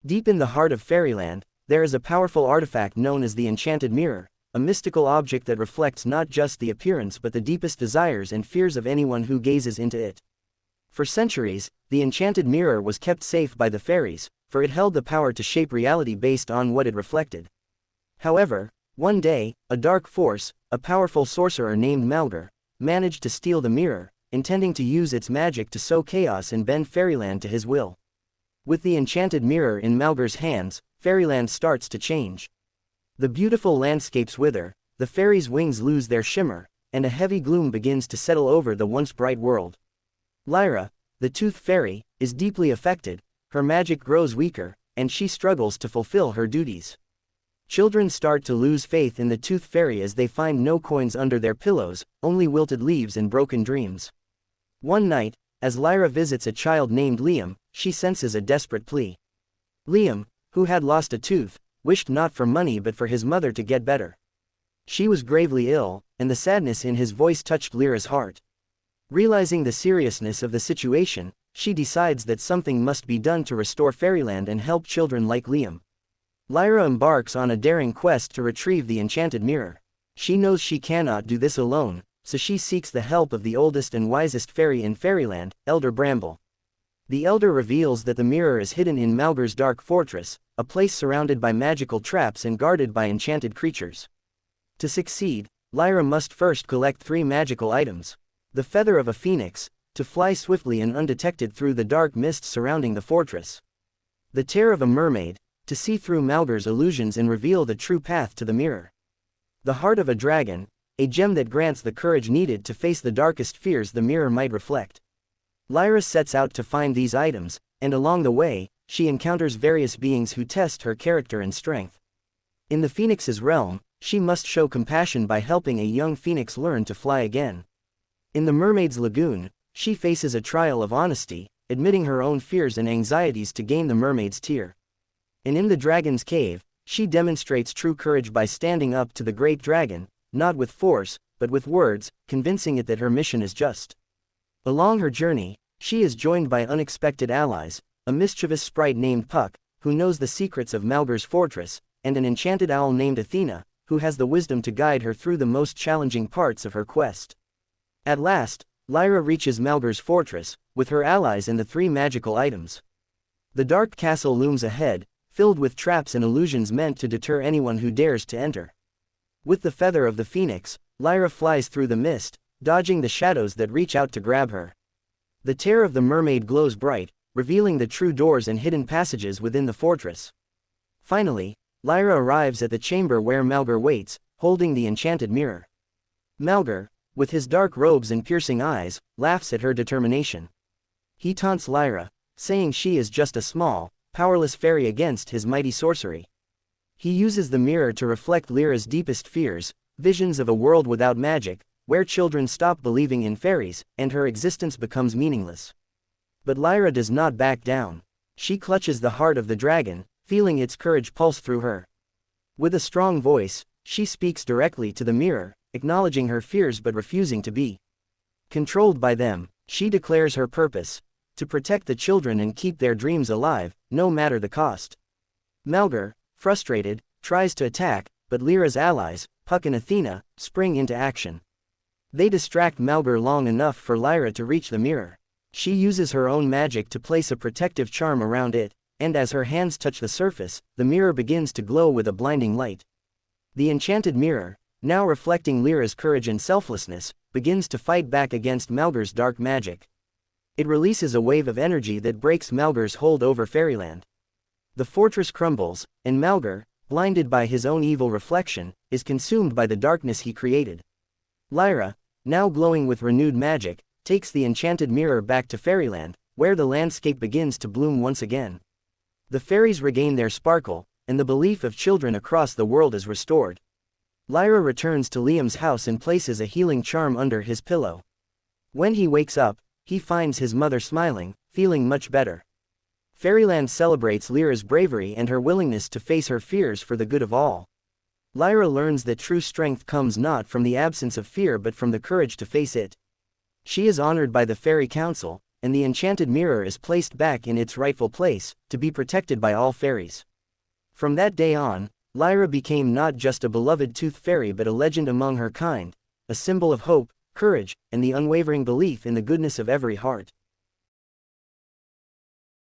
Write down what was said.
Deep in the heart of fairyland, there is a powerful artifact known as the Enchanted Mirror, a mystical object that reflects not just the appearance but the deepest desires and fears of anyone who gazes into it. For centuries, the Enchanted Mirror was kept safe by the fairies, for it held the power to shape reality based on what it reflected. However, one day, a dark force, a powerful sorcerer named Malgar, managed to steal the mirror, intending to use its magic to sow chaos and bend fairyland to his will. With the enchanted mirror in Malgar's hands, fairyland starts to change. The beautiful landscapes wither, the fairies' wings lose their shimmer, and a heavy gloom begins to settle over the once bright world. Lyra, the Tooth Fairy, is deeply affected, her magic grows weaker, and she struggles to fulfill her duties. Children start to lose faith in the Tooth Fairy as they find no coins under their pillows, only wilted leaves and broken dreams. One night, as Lyra visits a child named Liam, she senses a desperate plea. Liam, who had lost a tooth, wished not for money but for his mother to get better. She was gravely ill, and the sadness in his voice touched Lyra's heart. Realizing the seriousness of the situation, she decides that something must be done to restore fairyland and help children like Liam. Lyra embarks on a daring quest to retrieve the enchanted mirror. She knows she cannot do this alone, so she seeks the help of the oldest and wisest fairy in fairyland, Elder Bramble. The elder reveals that the mirror is hidden in Malgar's dark fortress, a place surrounded by magical traps and guarded by enchanted creatures. To succeed, Lyra must first collect 3 magical items. The feather of a phoenix, to fly swiftly and undetected through the dark mist surrounding the fortress. The tear of a mermaid, to see through Malgar's illusions and reveal the true path to the mirror. The heart of a dragon, a gem that grants the courage needed to face the darkest fears the mirror might reflect. Lyra sets out to find these items, and along the way, she encounters various beings who test her character and strength. In the phoenix's realm, she must show compassion by helping a young phoenix learn to fly again. In the mermaid's lagoon, she faces a trial of honesty, admitting her own fears and anxieties to gain the mermaid's tear. And in the dragon's cave, she demonstrates true courage by standing up to the great dragon, not with force, but with words, convincing it that her mission is just. Along her journey, she is joined by unexpected allies, a mischievous sprite named Puck, who knows the secrets of Malgar's fortress, and an enchanted owl named Athena, who has the wisdom to guide her through the most challenging parts of her quest. At last, Lyra reaches Malgar's fortress, with her allies and the 3 magical items. The dark castle looms ahead, filled with traps and illusions meant to deter anyone who dares to enter. With the feather of the phoenix, Lyra flies through the mist, dodging the shadows that reach out to grab her. The tear of the mermaid glows bright, revealing the true doors and hidden passages within the fortress. Finally, Lyra arrives at the chamber where Malgar waits, holding the enchanted mirror. Malgar, with his dark robes and piercing eyes, laughs at her determination. He taunts Lyra, saying she is just a small, powerless fairy against his mighty sorcery. He uses the mirror to reflect Lyra's deepest fears, visions of a world without magic, where children stop believing in fairies, and her existence becomes meaningless. But Lyra does not back down. She clutches the heart of the dragon, feeling its courage pulse through her. With a strong voice, she speaks directly to the mirror, acknowledging her fears but refusing to be controlled by them. She declares her purpose: to protect the children and keep their dreams alive, no matter the cost. Malgar, frustrated, tries to attack, but Lyra's allies, Puck and Athena, spring into action. They distract Malgar long enough for Lyra to reach the mirror. She uses her own magic to place a protective charm around it, and as her hands touch the surface, the mirror begins to glow with a blinding light. The enchanted mirror, now reflecting Lyra's courage and selflessness, begins to fight back against Malgar's dark magic. It releases a wave of energy that breaks Malgar's hold over fairyland. The fortress crumbles, and Malgar, blinded by his own evil reflection, is consumed by the darkness he created. Lyra, now glowing with renewed magic, takes the enchanted mirror back to fairyland, where the landscape begins to bloom once again. The fairies regain their sparkle, and the belief of children across the world is restored. Lyra returns to Liam's house and places a healing charm under his pillow. When he wakes up, he finds his mother smiling, feeling much better. Fairyland celebrates Lyra's bravery and her willingness to face her fears for the good of all. Lyra learns that true strength comes not from the absence of fear but from the courage to face it. She is honored by the Fairy Council, and the enchanted mirror is placed back in its rightful place, to be protected by all fairies. From that day on, Lyra became not just a beloved tooth fairy but a legend among her kind, a symbol of hope, courage, and the unwavering belief in the goodness of every heart.